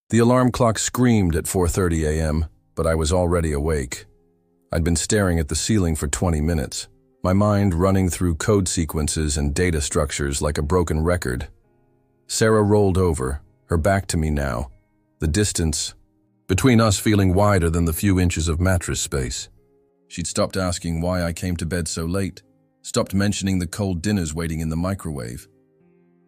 The alarm clock screamed at 4:30 a.m., but I was already awake. I'd been staring at the ceiling for 20 minutes, my mind running through code sequences and data structures like a broken record. Sarah rolled over, her back to me now, the distance between us feeling wider than the few inches of mattress space. She'd stopped asking why I came to bed so late, stopped mentioning the cold dinners waiting in the microwave.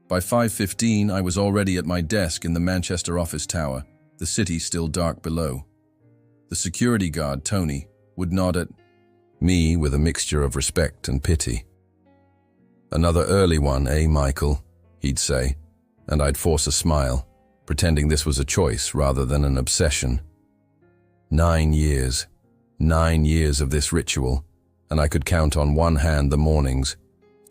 By 5:15, I was already at my desk in the Manchester office tower, the city still dark below. The security guard, Tony, would nod at me with a mixture of respect and pity. "Another early one, eh, Michael?" he'd say, and I'd force a smile, pretending this was a choice rather than an obsession. 9 years. 9 years of this ritual, and I could count on one hand the mornings.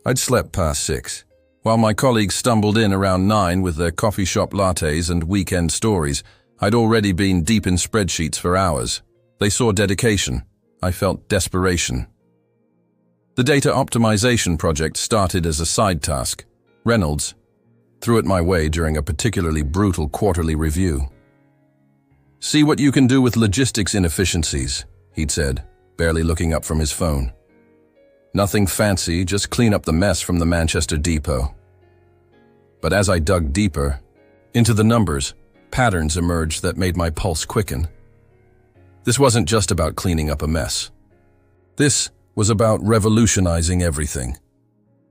I'd slept past 6. While my colleagues stumbled in around 9 with their coffee shop lattes and weekend stories, I'd already been deep in spreadsheets for hours. They saw dedication. I felt desperation. The data optimization project started as a side task. Reynolds threw it my way during a particularly brutal quarterly review. "See what you can do with logistics inefficiencies," he'd said, barely looking up from his phone. "Nothing fancy, just clean up the mess from the Manchester depot." But as I dug deeper into the numbers, patterns emerged that made my pulse quicken. This wasn't just about cleaning up a mess. This was about revolutionizing everything.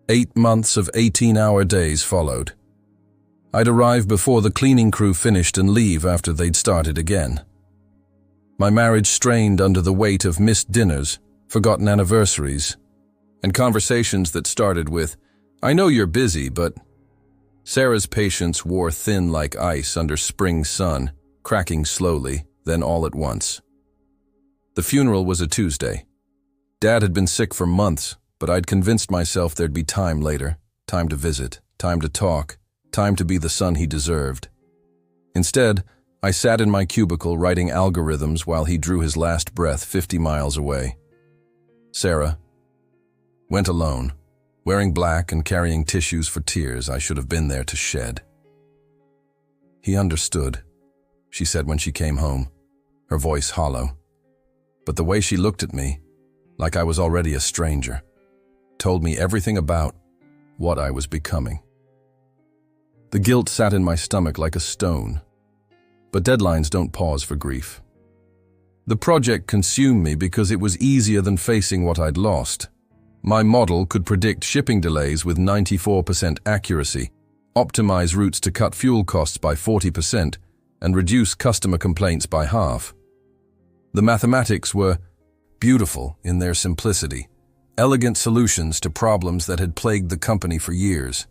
8 months of 18-hour days followed. I'd arrive before the cleaning crew finished and leave after they'd started again. My marriage strained under the weight of missed dinners, forgotten anniversaries, and conversations that started with, "I know you're busy, but..." Sarah's patience wore thin like ice under spring sun, cracking slowly, then all at once. The funeral was a Tuesday. Dad had been sick for months, but I'd convinced myself there'd be time later, time to visit, time to talk, time to be the son he deserved. Instead, I sat in my cubicle writing algorithms while he drew his last breath 50 miles away. Sarah went alone, wearing black and carrying tissues for tears I should have been there to shed. "He understood," she said when she came home, her voice hollow. But the way she looked at me, like I was already a stranger, told me everything about what I was becoming. The guilt sat in my stomach like a stone. But deadlines don't pause for grief. The project consumed me because it was easier than facing what I'd lost. My model could predict shipping delays with 94% accuracy, optimize routes to cut fuel costs by 40%, and reduce customer complaints by half. The mathematics were beautiful in their simplicity, elegant solutions to problems that had plagued the company for years.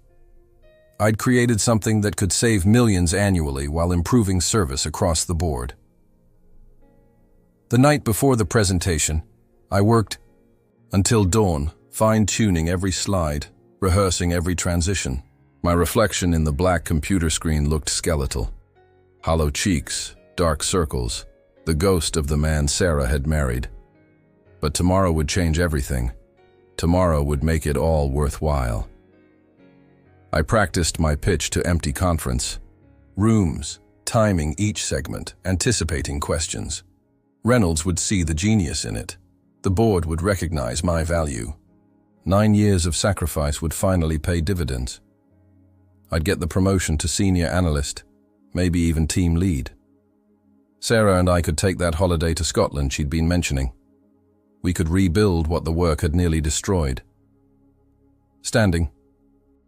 I'd created something that could save millions annually while improving service across the board. The night before the presentation, I worked until dawn, fine-tuning every slide, rehearsing every transition. My reflection in the black computer screen looked skeletal. Hollow cheeks, dark circles, the ghost of the man Sarah had married. But tomorrow would change everything. Tomorrow would make it all worthwhile. I practiced my pitch to empty conference rooms, timing each segment, anticipating questions. Reynolds would see the genius in it. The board would recognize my value. 9 years of sacrifice would finally pay dividends. I'd get the promotion to senior analyst, maybe even team lead. Sarah and I could take that holiday to Scotland she'd been mentioning. We could rebuild what the work had nearly destroyed. Standing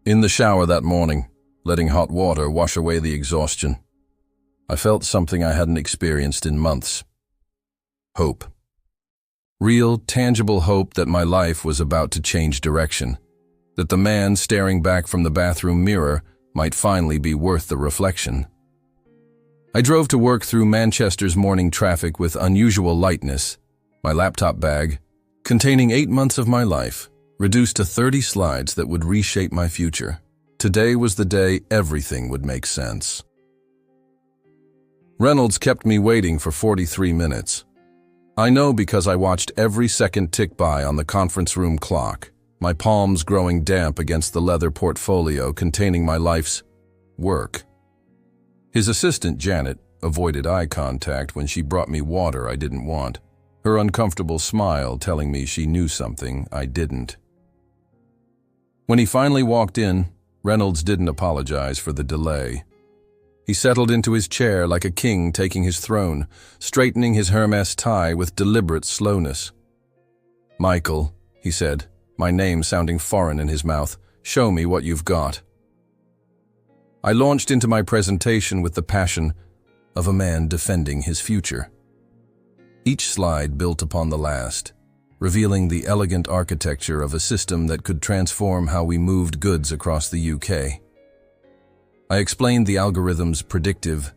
in the shower that morning, letting hot water wash away the exhaustion, I felt something I hadn't experienced in months. Hope. Real, tangible hope that my life was about to change direction, that the man staring back from the bathroom mirror might finally be worth the reflection. I drove to work through Manchester's morning traffic with unusual lightness, my laptop bag, containing 8 months of my life, reduced to 30 slides that would reshape my future. Today was the day everything would make sense. Reynolds kept me waiting for 43 minutes. I know because I watched every second tick by on the conference room clock, my palms growing damp against the leather portfolio containing my life's work. His assistant, Janet, avoided eye contact when she brought me water I didn't want, her uncomfortable smile telling me she knew something I didn't. When he finally walked in, Reynolds didn't apologize for the delay. He settled into his chair like a king taking his throne, straightening his Hermes tie with deliberate slowness. "Michael," he said, my name sounding foreign in his mouth, "show me what you've got." I launched into my presentation with the passion of a man defending his future. Each slide built upon the last, revealing the elegant architecture of a system that could transform how we moved goods across the UK. I explained the algorithm's predictive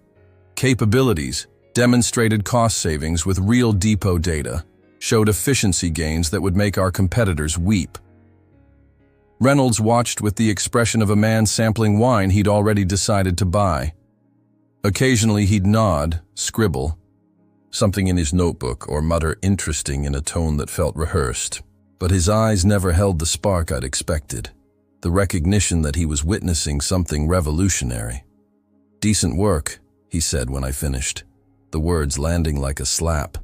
capabilities, demonstrated cost savings with real depot data, showed efficiency gains that would make our competitors weep. Reynolds watched with the expression of a man sampling wine he'd already decided to buy. Occasionally he'd nod, scribble something in his notebook, or mutter "interesting" in a tone that felt rehearsed. But his eyes never held the spark I'd expected, the recognition that he was witnessing something revolutionary. "Decent work," he said when I finished, the words landing like a slap.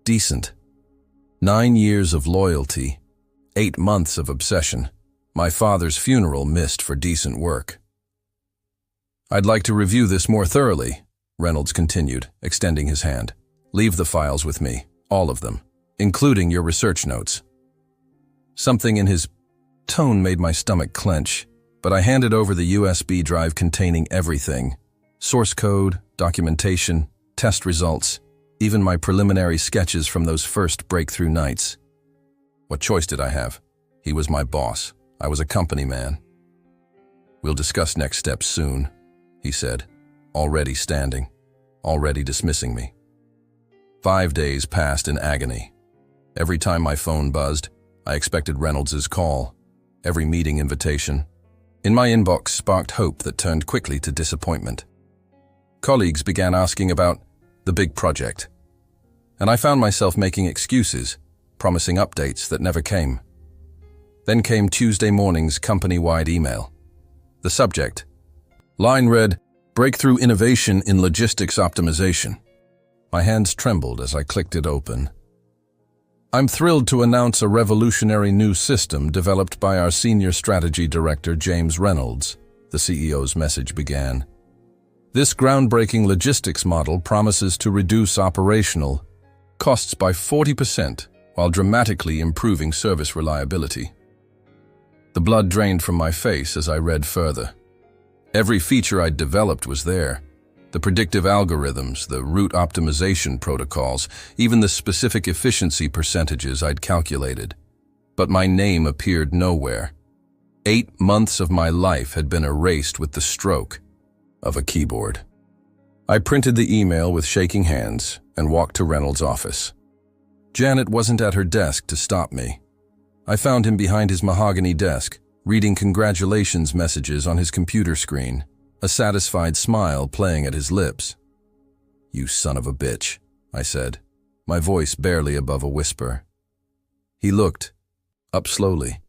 Decent. 9 years of loyalty, 8 months of obsession, my father's funeral missed for decent work. "I'd like to review this more thoroughly," Reynolds continued, extending his hand. "Leave the files with me, all of them, including your research notes." Something in his tone made my stomach clench, but I handed over the USB drive containing everything: source code, documentation, test results, even my preliminary sketches from those first breakthrough nights. What choice did I have? He was my boss. I was a company man. "We'll discuss next steps soon," he said, already standing, already dismissing me. 5 days passed in agony. Every time my phone buzzed, I expected Reynolds's call. Every meeting invitation in my inbox sparked hope that turned quickly to disappointment. Colleagues began asking about the big project, and I found myself making excuses, promising updates that never came. Then came Tuesday morning's company-wide email. The subject line read, "Breakthrough innovation in logistics optimization." My hands trembled as I clicked it open. "I'm thrilled to announce a revolutionary new system developed by our Senior Strategy Director, James Reynolds," the CEO's message began. "This groundbreaking logistics model promises to reduce operational costs by 40% while dramatically improving service reliability." The blood drained from my face as I read further. Every feature I'd developed was there. The predictive algorithms, the route optimization protocols, even the specific efficiency percentages I'd calculated. But my name appeared nowhere. 8 months of my life had been erased with the stroke of a keyboard. I printed the email with shaking hands and walked to Reynolds' office. Janet wasn't at her desk to stop me. I found him behind his mahogany desk, reading congratulations messages on his computer screen, a satisfied smile playing at his lips. "You son of a bitch," I said, my voice barely above a whisper. He looked up slowly,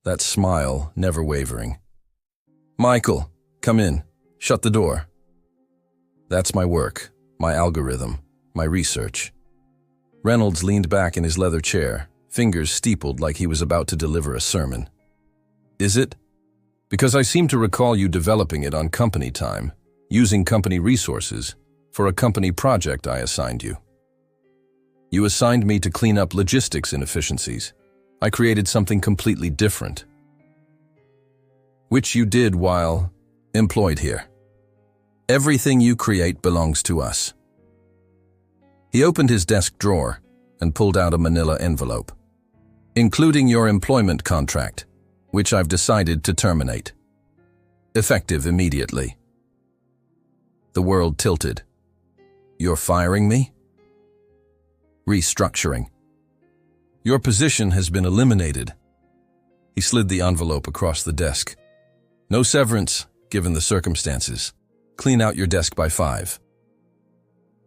that smile never wavering. "Michael, come in. Shut the door." "That's my work, my algorithm, my research." Reynolds leaned back in his leather chair, fingers steepled like he was about to deliver a sermon. "Is it? Because I seem to recall you developing it on company time, using company resources, for a company project I assigned you. You assigned me to clean up logistics inefficiencies. I created something completely different, which you did while employed here. Everything you create belongs to us." He opened his desk drawer and pulled out a manila envelope. "Including your employment contract, which I've decided to terminate. Effective immediately." The world tilted. "You're firing me?" "Restructuring. Your position has been eliminated." He slid the envelope across the desk. "No severance, given the circumstances. Clean out your desk by 5.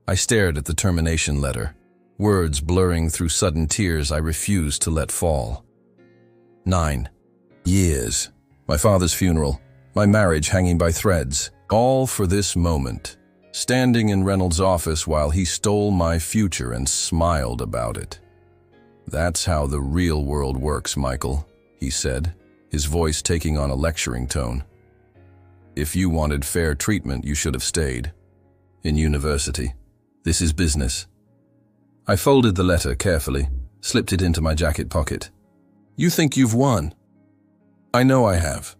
I stared at the termination letter, words blurring through sudden tears I refused to let fall. 9 years. My father's funeral, my marriage hanging by threads, all for this moment. standing in Reynolds' office while he stole my future and smiled about it. "That's how the real world works, Michael," he said, his voice taking on a lecturing tone. "If you wanted fair treatment, you should have stayed in university. This is business." I folded the letter carefully, slipped it into my jacket pocket. "You think you've won?" "I know I have."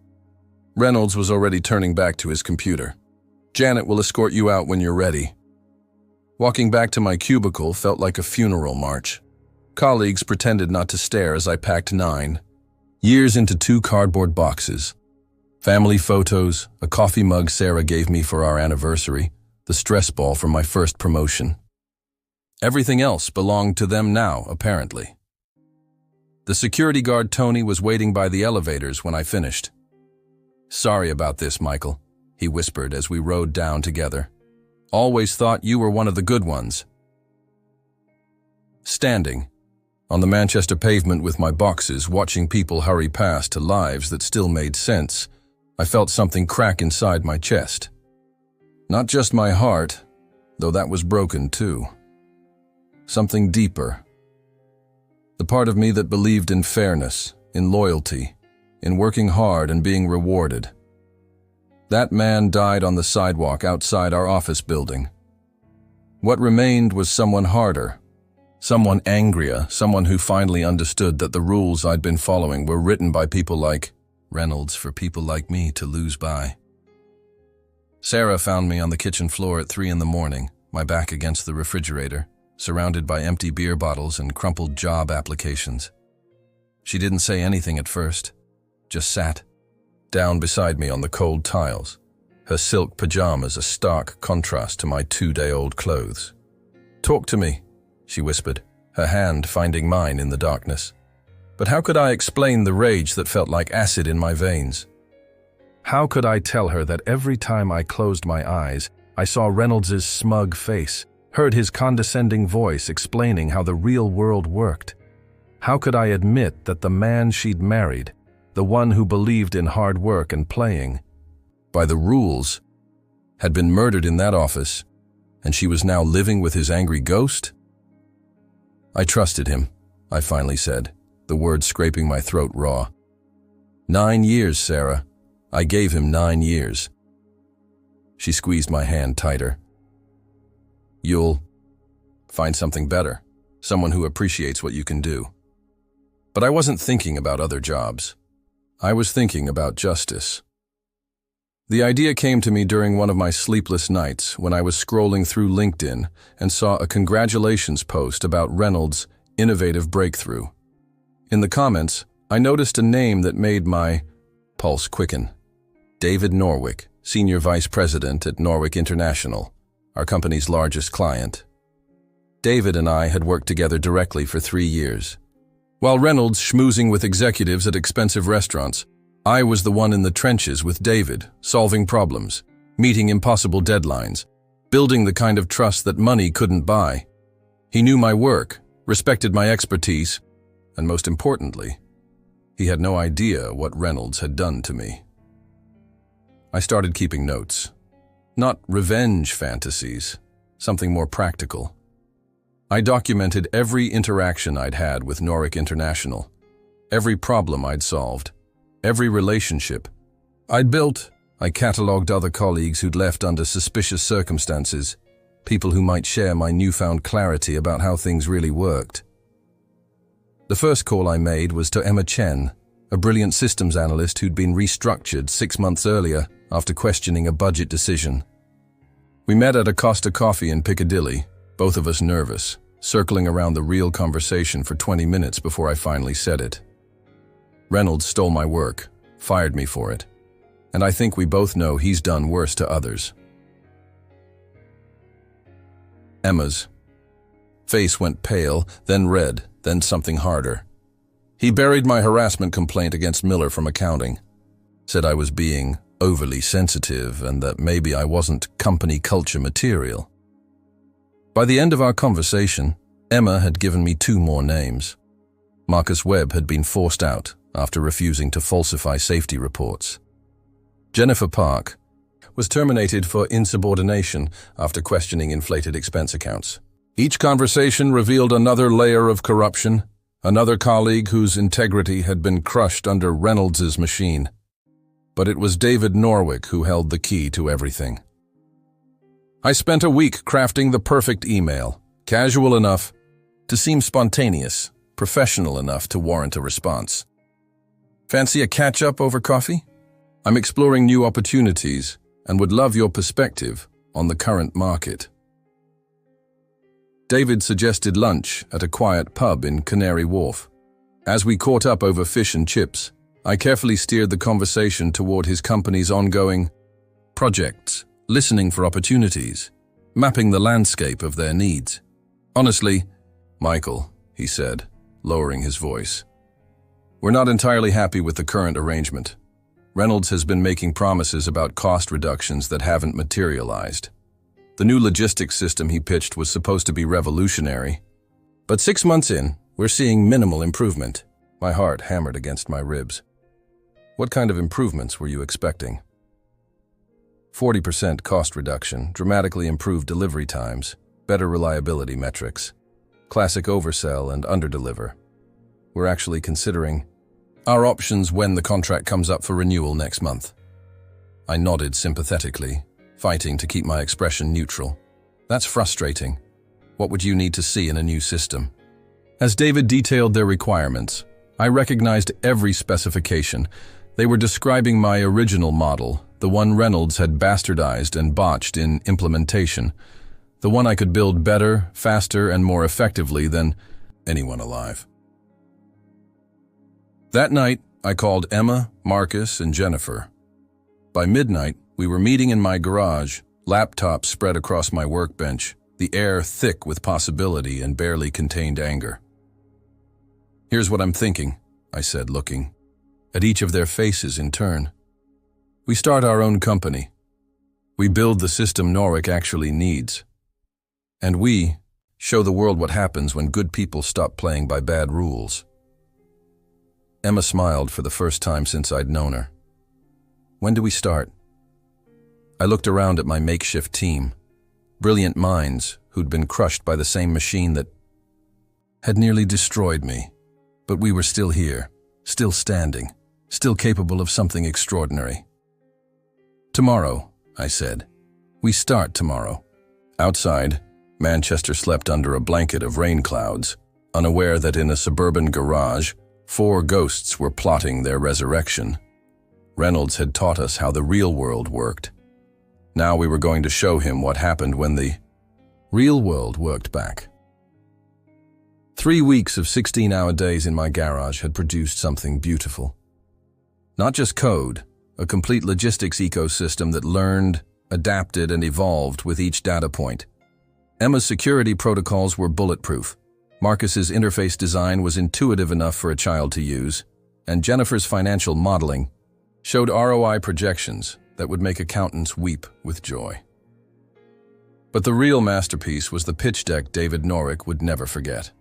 Reynolds was already turning back to his computer. "Janet will escort you out when you're ready." Walking back to my cubicle felt like a funeral march. Colleagues pretended not to stare as I packed 9 years into 2 cardboard boxes. Family photos, a coffee mug Sarah gave me for our anniversary, the stress ball from my first promotion. Everything else belonged to them now, apparently. The security guard Tony was waiting by the elevators when I finished. "Sorry about this, Michael," he whispered as we rode down together. "Always thought you were one of the good ones." Standing on the Manchester pavement with my boxes, watching people hurry past to lives that still made sense, I felt something crack inside my chest. Not just my heart, though that was broken too. Something deeper. The part of me that believed in fairness, in loyalty, in working hard and being rewarded. That man died on the sidewalk outside our office building. What remained was someone harder, someone angrier, someone who finally understood that the rules I'd been following were written by people like Reynolds for people like me to lose by. Sarah found me on the kitchen floor at 3 a.m, my back against the refrigerator, surrounded by empty beer bottles and crumpled job applications. She didn't say anything at first, just sat down beside me on the cold tiles, her silk pajamas a stark contrast to my 2-day-old clothes. "Talk to me," she whispered, her hand finding mine in the darkness. But how could I explain the rage that felt like acid in my veins? How could I tell her that every time I closed my eyes, I saw Reynolds' smug face, heard his condescending voice explaining how the real world worked? How could I admit that the man she'd married, the one who believed in hard work and playing by the rules, had been murdered in that office, and she was now living with his angry ghost? "I trusted him," I finally said, the words scraping my throat raw. 9 years, Sarah. I gave him 9 years. She squeezed my hand tighter. "You'll find something better, someone who appreciates what you can do." But I wasn't thinking about other jobs. I was thinking about justice. The idea came to me during one of my sleepless nights when I was scrolling through LinkedIn and saw a congratulations post about Reynolds' innovative breakthrough. In the comments, I noticed a name that made my pulse quicken. David Norwick, Senior Vice President at Norwick International, our company's largest client. David and I had worked together directly for 3 years. While Reynolds schmoozing with executives at expensive restaurants, I was the one in the trenches with David, solving problems, meeting impossible deadlines, building the kind of trust that money couldn't buy. He knew my work, respected my expertise, and most importantly, he had no idea what Reynolds had done to me. I started keeping notes. Not revenge fantasies, something more practical. I documented every interaction I'd had with Norwick International, every problem I'd solved, every relationship I'd built. I catalogued other colleagues who'd left under suspicious circumstances, people who might share my newfound clarity about how things really worked. The first call I made was to Emma Chen, a brilliant systems analyst who'd been restructured 6 months earlier after questioning a budget decision. We met at a Costa Coffee in Piccadilly, both of us nervous, circling around the real conversation for 20 minutes before I finally said it. Reynolds stole my work, fired me for it, and I think we both know he's done worse to others. Emma's face went pale, then red, then something harder. He buried my harassment complaint against Miller from accounting, said I was being overly sensitive and that maybe I wasn't company culture material. By the end of our conversation, Emma had given me 2 more names. Marcus Webb had been forced out after refusing to falsify safety reports. Jennifer Park was terminated for insubordination after questioning inflated expense accounts. Each conversation revealed another layer of corruption, another colleague whose integrity had been crushed under Reynolds's machine. But it was David Norwick who held the key to everything. I spent a week crafting the perfect email, casual enough to seem spontaneous, professional enough to warrant a response. Fancy a catch-up over coffee? I'm exploring new opportunities and would love your perspective on the current market. David suggested lunch at a quiet pub in Canary Wharf. As we caught up over fish and chips, I carefully steered the conversation toward his company's ongoing projects, listening for opportunities, mapping the landscape of their needs. Honestly, Michael, he said, lowering his voice, we're not entirely happy with the current arrangement. Reynolds has been making promises about cost reductions that haven't materialized. The new logistics system he pitched was supposed to be revolutionary. But 6 months in, we're seeing minimal improvement. My heart hammered against my ribs. What kind of improvements were you expecting? 40% cost reduction, dramatically improved delivery times, better reliability metrics, classic oversell and underdeliver. We're actually considering our options when the contract comes up for renewal next month. I nodded sympathetically, fighting to keep my expression neutral. That's frustrating. What would you need to see in a new system? As David detailed their requirements, I recognized every specification. They were describing my original model, the one Reynolds had bastardized and botched in implementation, the one I could build better, faster, and more effectively than anyone alive. That night, I called Emma, Marcus, and Jennifer. By midnight, we were meeting in my garage, laptops spread across my workbench, the air thick with possibility and barely contained anger. Here's what I'm thinking, I said, looking at each of their faces in turn. We start our own company. We build the system Norwick actually needs. And we show the world what happens when good people stop playing by bad rules. Emma smiled for the first time since I'd known her. When do we start? I looked around at my makeshift team, brilliant minds who'd been crushed by the same machine that had nearly destroyed me. But we were still here, still standing, still capable of something extraordinary. Tomorrow, I said. We start tomorrow. Outside, Manchester slept under a blanket of rain clouds, unaware that in a suburban garage, 4 ghosts were plotting their resurrection. Reynolds had taught us how the real world worked. Now we were going to show him what happened when the real world worked back. 3 weeks of 16-hour days in my garage had produced something beautiful. Not just code, a complete logistics ecosystem that learned, adapted, and evolved with each data point. Emma's security protocols were bulletproof. Marcus's interface design was intuitive enough for a child to use, and Jennifer's financial modeling showed ROI projections that would make accountants weep with joy. But the real masterpiece was the pitch deck David Norwick would never forget.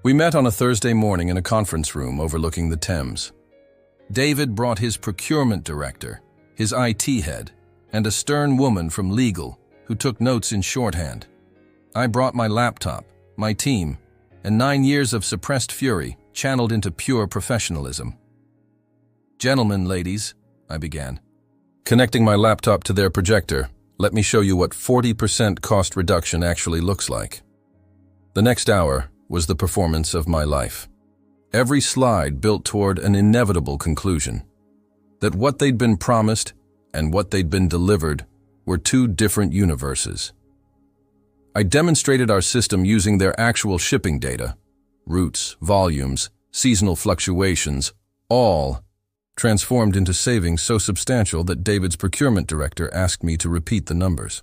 We met on a Thursday morning in a conference room overlooking the Thames. David brought his procurement director, his IT head, and a stern woman from legal who took notes in shorthand. I brought my laptop, my team, and 9 years of suppressed fury channeled into pure professionalism. Gentlemen, ladies, I began. Connecting my laptop to their projector, let me show you what 40% cost reduction actually looks like. The next hour was the performance of my life. Every slide built toward an inevitable conclusion, that what they'd been promised and what they'd been delivered were 2 different universes. I demonstrated our system using their actual shipping data, routes, volumes, seasonal fluctuations, all transformed into savings so substantial that David's procurement director asked me to repeat the numbers.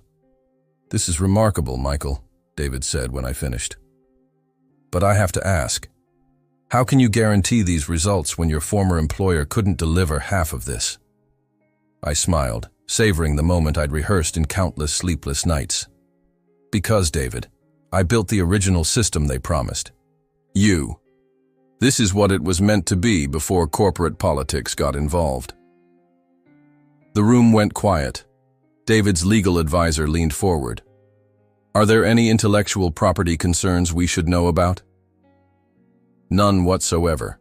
This is remarkable, Michael, David said when I finished. But I have to ask, how can you guarantee these results when your former employer couldn't deliver half of this? I smiled, savoring the moment I'd rehearsed in countless sleepless nights. Because, David, I built the original system they promised. You. This is what it was meant to be before corporate politics got involved. The room went quiet. David's legal advisor leaned forward. Are there any intellectual property concerns we should know about? None whatsoever.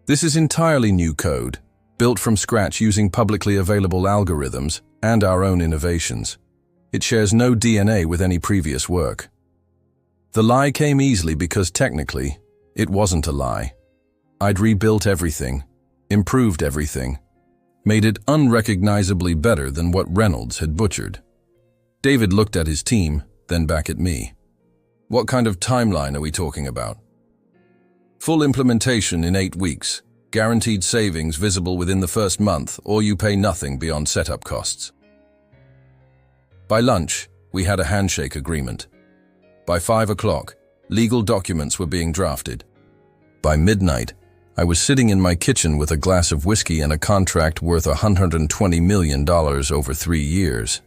This is entirely new code, built from scratch using publicly available algorithms and our own innovations. It shares no DNA with any previous work. The lie came easily because technically, it wasn't a lie. I'd rebuilt everything, improved everything, made it unrecognizably better than what Reynolds had butchered. David looked at his team, then back at me. What kind of timeline are we talking about? Full implementation in 8 weeks, guaranteed savings visible within the first month, or you pay nothing beyond setup costs. By lunch, we had a handshake agreement. By 5 o'clock, legal documents were being drafted. By midnight, I was sitting in my kitchen with a glass of whiskey and a contract worth $120 million over 3 years.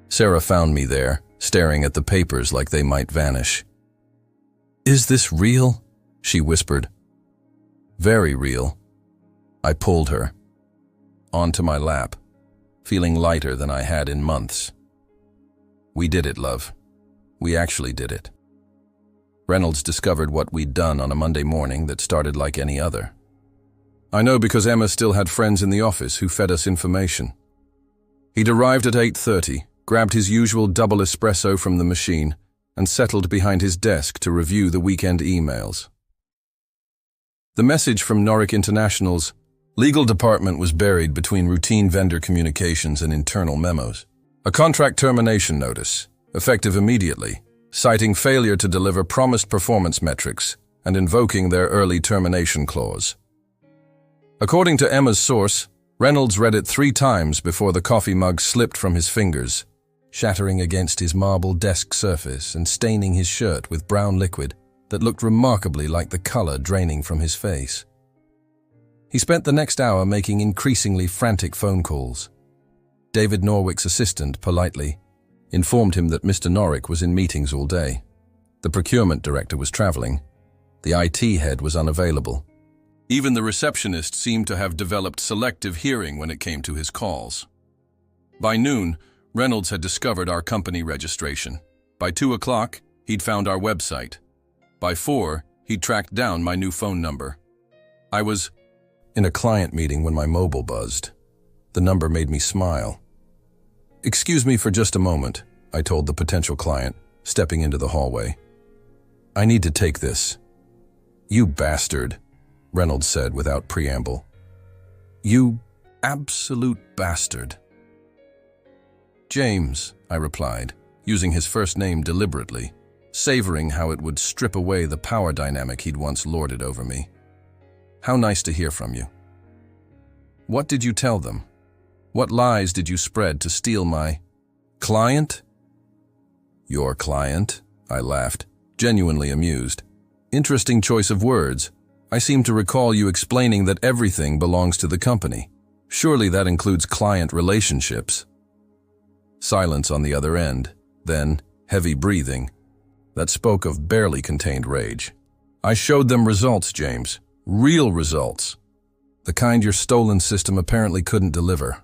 Sarah found me there, staring at the papers like they might vanish. "Is this real?" she whispered. "Very real." I pulled her onto my lap, feeling lighter than I had in months. We did it, love. We actually did it. Reynolds discovered what we'd done on a Monday morning that started like any other. I know because Emma still had friends in the office who fed us information. He'd arrived at 8:30, grabbed his usual double espresso from the machine, and settled behind his desk to review the weekend emails. The message from Norick International's legal department was buried between routine vendor communications and internal memos. A contract termination notice, effective immediately, citing failure to deliver promised performance metrics and invoking their early termination clause. According to Emma's source, Reynolds read it 3 times before the coffee mug slipped from his fingers, shattering against his marble desk surface and staining his shirt with brown liquid that looked remarkably like the color draining from his face. He spent the next hour making increasingly frantic phone calls. David Norwick's assistant politely informed him that Mr. Norick was in meetings all day. The procurement director was traveling. The IT head was unavailable. Even the receptionist seemed to have developed selective hearing when it came to his calls. By noon, Reynolds had discovered our company registration. By 2 o'clock, he'd found our website. By 4, he'd tracked down my new phone number. I was in a client meeting when my mobile buzzed. The number made me smile. "Excuse me for just a moment," I told the potential client, stepping into the hallway. "I need to take this." "You bastard," Reynolds said without preamble. "You absolute bastard." "James," I replied, using his first name deliberately, savoring how it would strip away the power dynamic he'd once lorded over me. "How nice to hear from you. What did you tell them? What lies did you spread to steal my client?" "Your client?" I laughed, genuinely amused. "Interesting choice of words. I seem to recall you explaining that everything belongs to the company. Surely that includes client relationships." Silence on the other end, then heavy breathing. That spoke of barely contained rage. "I showed them results, James. Real results. The kind your stolen system apparently couldn't deliver."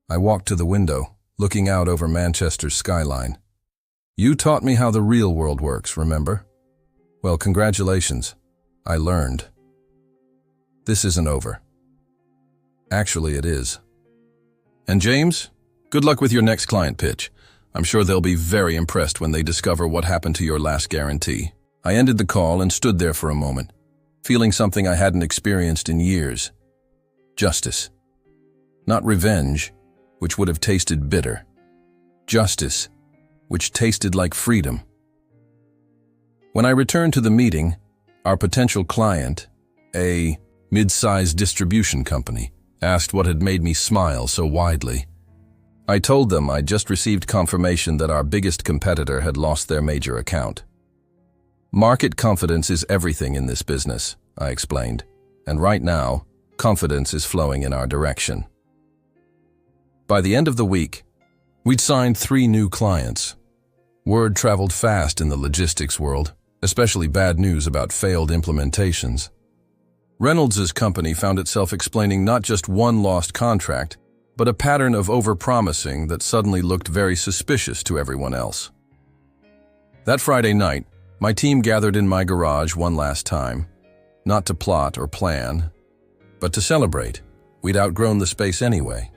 I walked to the window, looking out over Manchester's skyline. "You taught me how the real world works, remember? Well, congratulations. I learned. This isn't over. Actually, it is. And James, good luck with your next client pitch. I'm sure they'll be very impressed when they discover what happened to your last guarantee." I ended the call and stood there for a moment, feeling something I hadn't experienced in years. Justice. Not revenge, which would have tasted bitter. Justice, which tasted like freedom. When I returned to the meeting, our potential client, a mid-sized distribution company, asked what had made me smile so widely. I told them I'd just received confirmation that our biggest competitor had lost their major account. "Market confidence is everything in this business," I explained, "and right now, confidence is flowing in our direction." By the end of the week, we'd signed 3 new clients. Word traveled fast in the logistics world, especially bad news about failed implementations. Reynolds' company found itself explaining not just one lost contract, but a pattern of overpromising that suddenly looked very suspicious to everyone else. That Friday night, my team gathered in my garage one last time, not to plot or plan, but to celebrate. We'd outgrown the space anyway.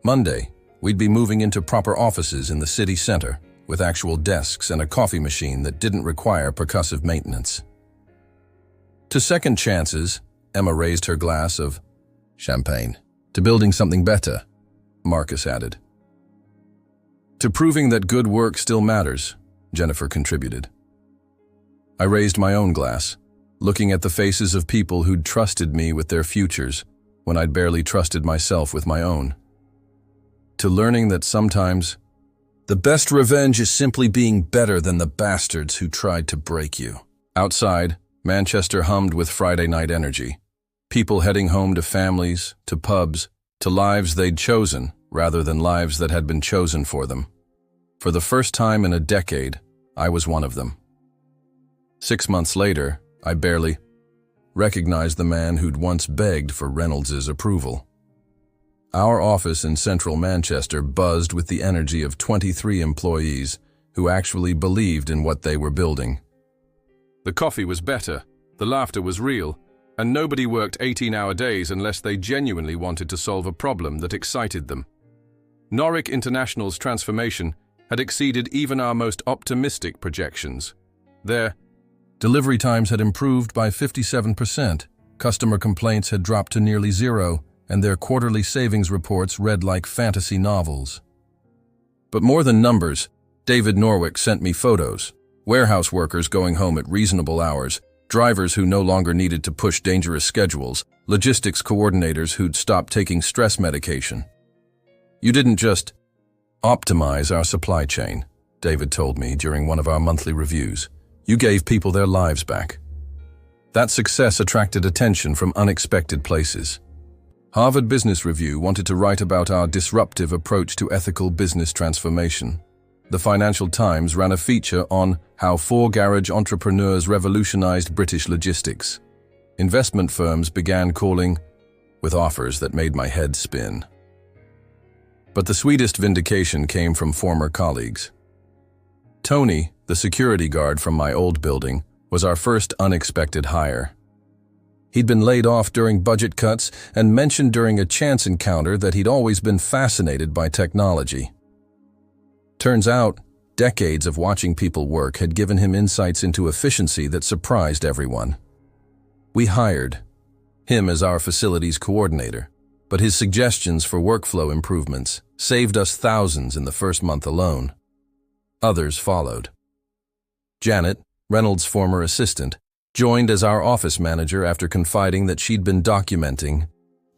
Monday, we'd be moving into proper offices in the city center, with actual desks and a coffee machine that didn't require percussive maintenance. To second chances, Emma raised her glass of champagne. To building something better, Marcus added. To proving that good work still matters, Jennifer contributed. I raised my own glass, looking at the faces of people who'd trusted me with their futures when I'd barely trusted myself with my own. To learning that sometimes the best revenge is simply being better than the bastards who tried to break you. Outside, Manchester hummed with Friday night energy. People heading home to families, to pubs, to lives they'd chosen rather than lives that had been chosen for them. For the first time in a decade, I was one of them. 6 months later, I barely recognized the man who'd once begged for Reynolds's approval. Our office in central Manchester buzzed with the energy of 23 employees who actually believed in what they were building. The coffee was better, the laughter was real, and nobody worked 18-hour days unless they genuinely wanted to solve a problem that excited them. Norwich International's transformation had exceeded even our most optimistic projections. Their delivery times had improved by 57%, customer complaints had dropped to nearly zero, and their quarterly savings reports read like fantasy novels. But more than numbers, David Norwich sent me photos. Warehouse workers going home at reasonable hours, drivers who no longer needed to push dangerous schedules, logistics coordinators who'd stopped taking stress medication. You didn't just optimize our supply chain, David told me during one of our monthly reviews. You gave people their lives back. That success attracted attention from unexpected places. Harvard Business Review wanted to write about our disruptive approach to ethical business transformation. The Financial Times ran a feature on how 4 garage entrepreneurs revolutionized British logistics. Investment firms began calling with offers that made my head spin. But the sweetest vindication came from former colleagues. Tony, the security guard from my old building, was our first unexpected hire. He'd been laid off during budget cuts and mentioned during a chance encounter that he'd always been fascinated by technology. Turns out, decades of watching people work had given him insights into efficiency that surprised everyone. We hired him as our facilities coordinator, but his suggestions for workflow improvements saved us thousands in the first month alone. Others followed. Janet, Reynolds' former assistant, joined as our office manager after confiding that she'd been documenting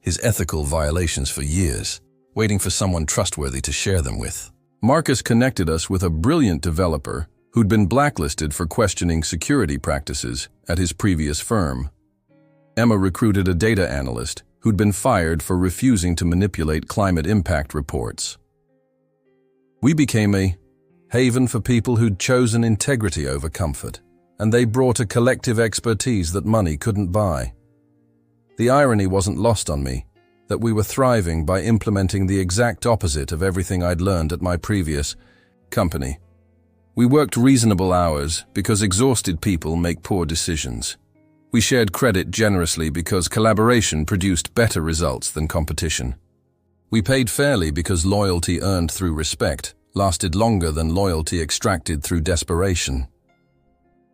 his ethical violations for years, waiting for someone trustworthy to share them with. Marcus connected us with a brilliant developer who'd been blacklisted for questioning security practices at his previous firm. Emma recruited a data analyst who'd been fired for refusing to manipulate climate impact reports. We became a haven for people who'd chosen integrity over comfort, and they brought a collective expertise that money couldn't buy. The irony wasn't lost on me that we were thriving by implementing the exact opposite of everything I'd learned at my previous company. We worked reasonable hours because exhausted people make poor decisions. We shared credit generously because collaboration produced better results than competition. We paid fairly because loyalty earned through respect lasted longer than loyalty extracted through desperation.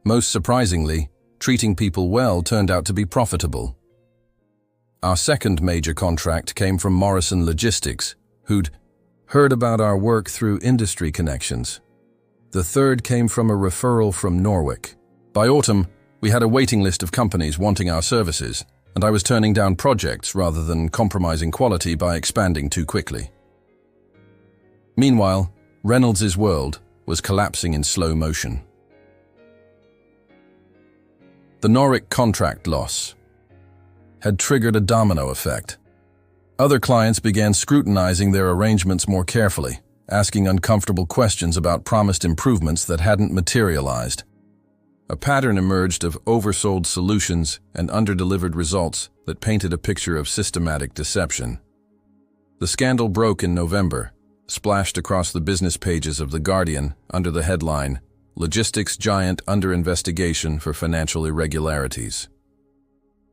Most surprisingly, treating people well turned out to be profitable. Our second major contract came from Morrison Logistics, who'd heard about our work through industry connections. The third came from a referral from Norwich. By autumn, we had a waiting list of companies wanting our services, and I was turning down projects rather than compromising quality by expanding too quickly. Meanwhile, Reynolds's world was collapsing in slow motion. The Norwich contract loss had triggered a domino effect. Other clients began scrutinizing their arrangements more carefully, asking uncomfortable questions about promised improvements that hadn't materialized. A pattern emerged of oversold solutions and underdelivered results that painted a picture of systematic deception. The scandal broke in November, splashed across the business pages of The Guardian under the headline, "Logistics Giant Under Investigation for Financial Irregularities."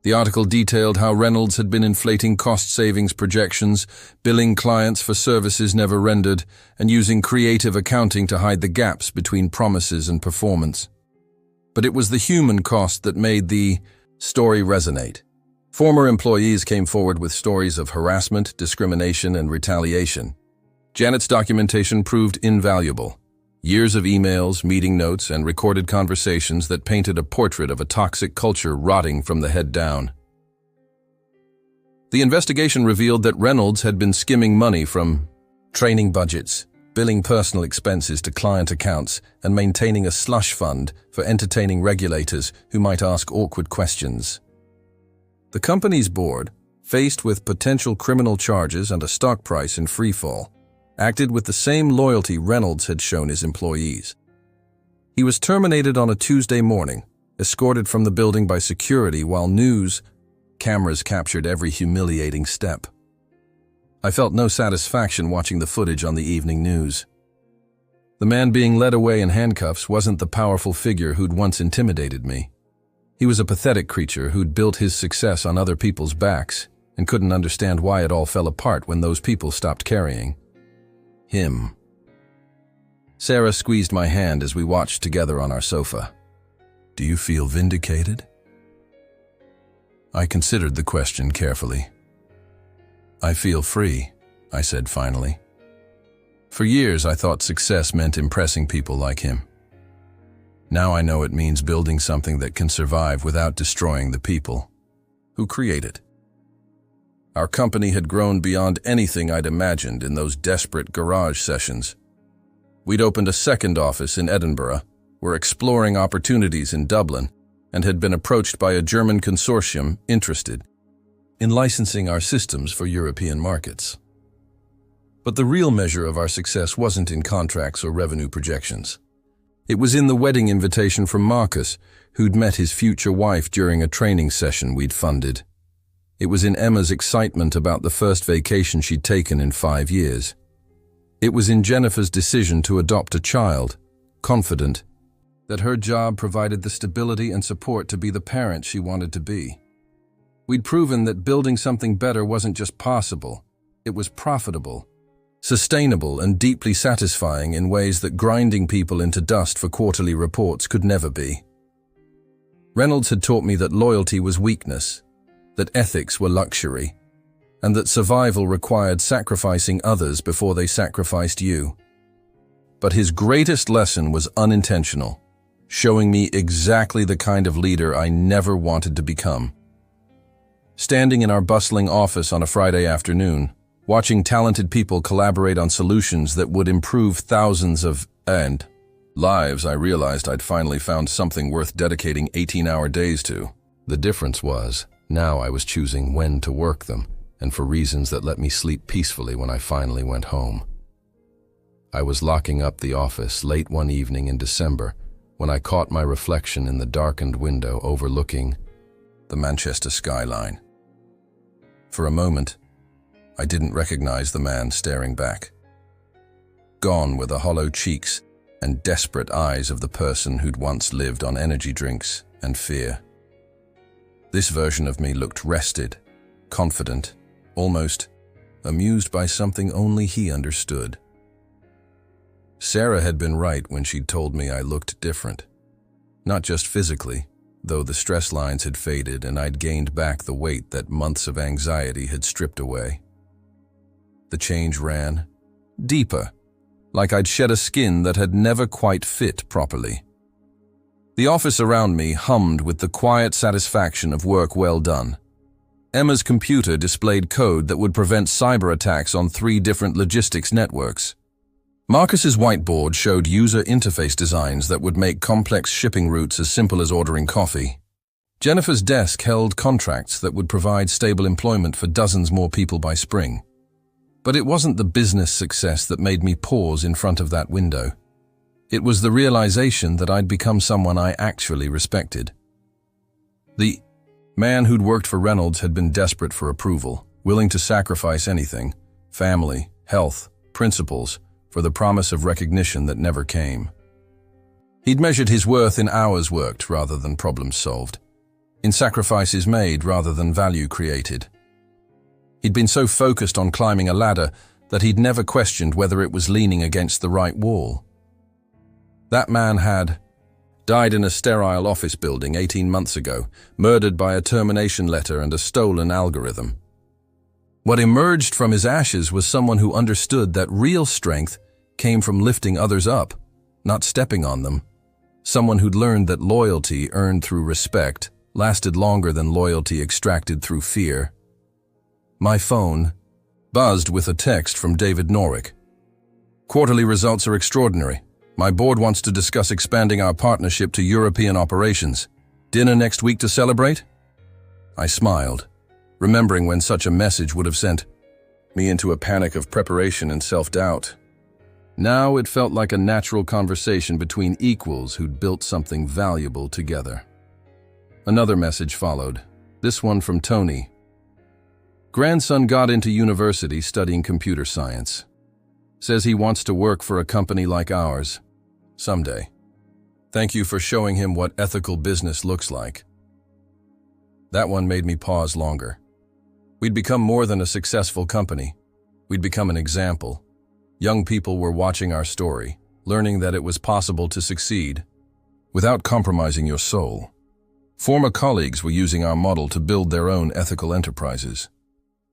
The article detailed how Reynolds had been inflating cost savings projections, billing clients for services never rendered, and using creative accounting to hide the gaps between promises and performance. But it was the human cost that made the story resonate. Former employees came forward with stories of harassment, discrimination, and retaliation. Janet's documentation proved invaluable. Years of emails, meeting notes, and recorded conversations that painted a portrait of a toxic culture rotting from the head down. The investigation revealed that Reynolds had been skimming money from training budgets, billing personal expenses to client accounts, and maintaining a slush fund for entertaining regulators who might ask awkward questions. The company's board, faced with potential criminal charges and a stock price in freefall, acted with the same loyalty Reynolds had shown his employees. He was terminated on a Tuesday morning, escorted from the building by security while news cameras captured every humiliating step. I felt no satisfaction watching the footage on the evening news. The man being led away in handcuffs wasn't the powerful figure who'd once intimidated me. He was a pathetic creature who'd built his success on other people's backs and couldn't understand why it all fell apart when those people stopped carrying him. Sarah squeezed my hand as we watched together on our sofa. "Do you feel vindicated?" I considered the question carefully. "I feel free," I said finally. For years I thought success meant impressing people like him. Now I know it means building something that can survive without destroying the people who create it. Our company had grown beyond anything I'd imagined in those desperate garage sessions. We'd opened a second office in Edinburgh, were exploring opportunities in Dublin, and had been approached by a German consortium interested in licensing our systems for European markets. But the real measure of our success wasn't in contracts or revenue projections. It was in the wedding invitation from Marcus, who'd met his future wife during a training session we'd funded. It was in Emma's excitement about the first vacation she'd taken in 5 years. It was in Jennifer's decision to adopt a child, confident that her job provided the stability and support to be the parent she wanted to be. We'd proven that building something better wasn't just possible, it was profitable, sustainable, and deeply satisfying in ways that grinding people into dust for quarterly reports could never be. Reynolds had taught me that loyalty was weakness, that ethics were luxury, and that survival required sacrificing others before they sacrificed you. But his greatest lesson was unintentional, showing me exactly the kind of leader I never wanted to become. Standing in our bustling office on a Friday afternoon, watching talented people collaborate on solutions that would improve thousands of lives, I realized I'd finally found something worth dedicating 18-hour days to. The difference was, now I was choosing when to work them, and for reasons that let me sleep peacefully when I finally went home. I was locking up the office late one evening in December when I caught my reflection in the darkened window overlooking the Manchester skyline. For a moment, I didn't recognize the man staring back. Gone were the hollow cheeks and desperate eyes of the person who'd once lived on energy drinks and fear. This version of me looked rested, confident, almost amused by something only he understood. Sarah had been right when she'd told me I looked different. Not just physically, though the stress lines had faded and I'd gained back the weight that months of anxiety had stripped away. The change ran deeper, like I'd shed a skin that had never quite fit properly. The office around me hummed with the quiet satisfaction of work well done. Emma's computer displayed code that would prevent cyber attacks on 3 different logistics networks. Marcus's whiteboard showed user interface designs that would make complex shipping routes as simple as ordering coffee. Jennifer's desk held contracts that would provide stable employment for dozens more people by spring. But it wasn't the business success that made me pause in front of that window. It was the realization that I'd become someone I actually respected. The man who'd worked for Reynolds had been desperate for approval, willing to sacrifice anything, family, health, principles, for the promise of recognition that never came. He'd measured his worth in hours worked rather than problems solved, in sacrifices made rather than value created. He'd been so focused on climbing a ladder that he'd never questioned whether it was leaning against the right wall. That man had died in a sterile office building 18 months ago, murdered by a termination letter and a stolen algorithm. What emerged from his ashes was someone who understood that real strength came from lifting others up, not stepping on them. Someone who'd learned that loyalty earned through respect lasted longer than loyalty extracted through fear. My phone buzzed with a text from David Norwick. "Quarterly results are extraordinary. My board wants to discuss expanding our partnership to European operations. Dinner next week to celebrate?" I smiled, remembering when such a message would have sent me into a panic of preparation and self-doubt. Now it felt like a natural conversation between equals who'd built something valuable together. Another message followed, this one from Tony. "Grandson got into university studying computer science. Says he wants to work for a company like ours. Someday. Thank you for showing him what ethical business looks like." That one made me pause longer. We'd become more than a successful company. We'd become an example. Young people were watching our story, learning that it was possible to succeed without compromising your soul. Former colleagues were using our model to build their own ethical enterprises.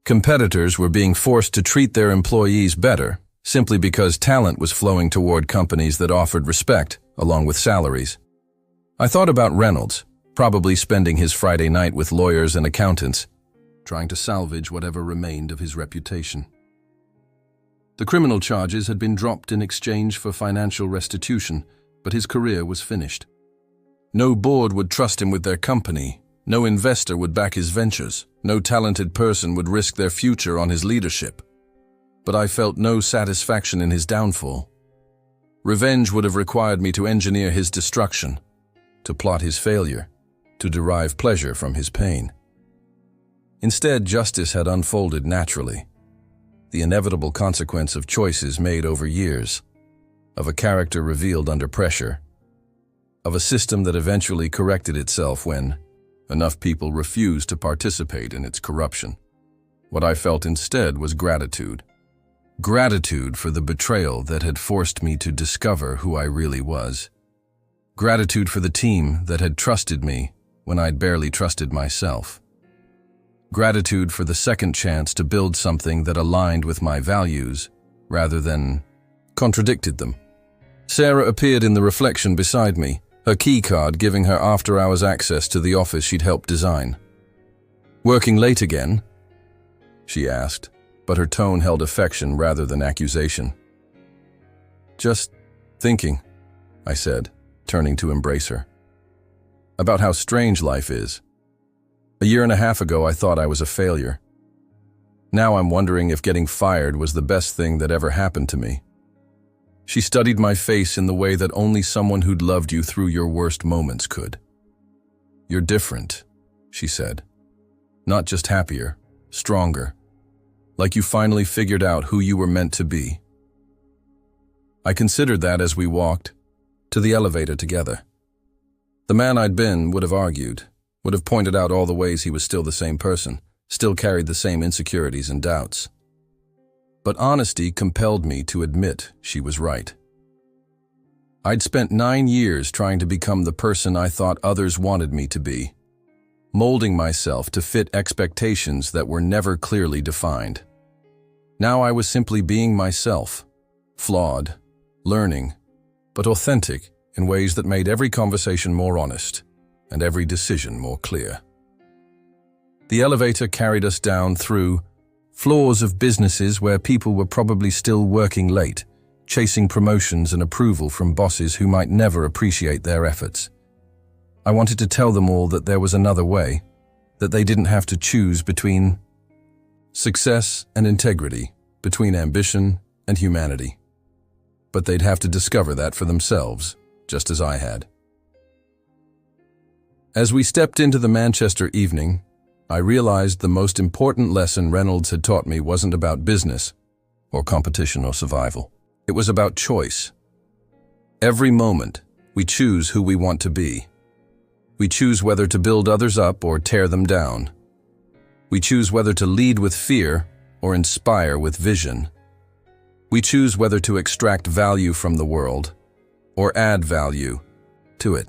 Competitors were being forced to treat their employees better simply because talent was flowing toward companies that offered respect, along with salaries. I thought about Reynolds, probably spending his Friday night with lawyers and accountants, trying to salvage whatever remained of his reputation. The criminal charges had been dropped in exchange for financial restitution, but his career was finished. No board would trust him with their company, no investor would back his ventures, no talented person would risk their future on his leadership. But I felt no satisfaction in his downfall. Revenge would have required me to engineer his destruction, to plot his failure, to derive pleasure from his pain. Instead, justice had unfolded naturally, the inevitable consequence of choices made over years, of a character revealed under pressure, of a system that eventually corrected itself when enough people refused to participate in its corruption. What I felt instead was gratitude. Gratitude for the betrayal that had forced me to discover who I really was. Gratitude for the team that had trusted me when I'd barely trusted myself. Gratitude for the second chance to build something that aligned with my values rather than contradicted them. Sarah appeared in the reflection beside me, her keycard giving her after-hours access to the office she'd helped design. "Working late again?" she asked, but her tone held affection rather than accusation. "Just thinking," I said, turning to embrace her. "About how strange life is. A year and a half ago, I thought I was a failure. Now I'm wondering if getting fired was the best thing that ever happened to me." She studied my face in the way that only someone who'd loved you through your worst moments could. "You're different," she said. "Not just happier, stronger. Like you finally figured out who you were meant to be." I considered that as we walked to the elevator together. The man I'd been would have argued, would have pointed out all the ways he was still the same person, still carried the same insecurities and doubts. But honesty compelled me to admit she was right. I'd spent 9 years trying to become the person I thought others wanted me to be, molding myself to fit expectations that were never clearly defined. Now I was simply being myself, flawed, learning, but authentic in ways that made every conversation more honest and every decision more clear. The elevator carried us down through floors of businesses where people were probably still working late, chasing promotions and approval from bosses who might never appreciate their efforts. I wanted to tell them all that there was another way, that they didn't have to choose between success and integrity, between ambition and humanity. But they'd have to discover that for themselves, just as I had. As we stepped into the Manchester evening, I realized the most important lesson Reynolds had taught me wasn't about business, or competition or survival. It was about choice. Every moment, we choose who we want to be. We choose whether to build others up or tear them down. We choose whether to lead with fear or inspire with vision. We choose whether to extract value from the world or add value to it.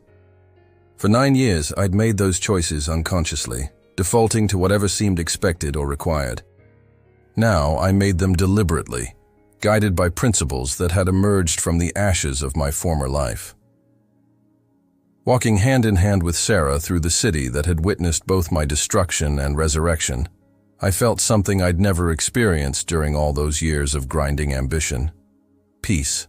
For 9 years, I'd made those choices unconsciously, defaulting to whatever seemed expected or required. Now, I made them deliberately, guided by principles that had emerged from the ashes of my former life. Walking hand in hand with Sarah through the city that had witnessed both my destruction and resurrection, I felt something I'd never experienced during all those years of grinding ambition. Peace.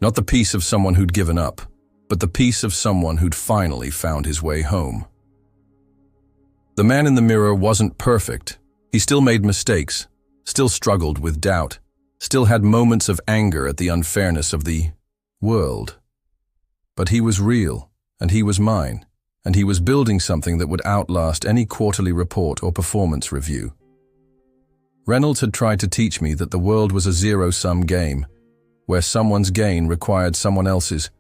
Not the peace of someone who'd given up, but the peace of someone who'd finally found his way home. The man in the mirror wasn't perfect. He still made mistakes, still struggled with doubt, still had moments of anger at the unfairness of the world. But he was real, and he was mine, and he was building something that would outlast any quarterly report or performance review. Reynolds had tried to teach me that the world was a zero-sum game, where someone's gain required someone else's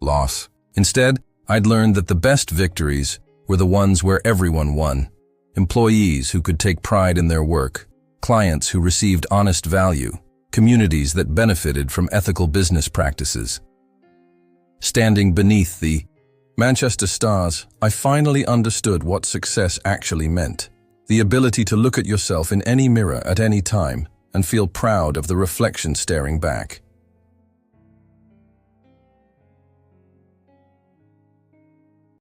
loss. Instead, I'd learned that the best victories were the ones where everyone won. Employees who could take pride in their work, clients who received honest value, communities that benefited from ethical business practices. Standing beneath the Manchester stars, I finally understood what success actually meant. The ability to look at yourself in any mirror at any time and feel proud of the reflection staring back.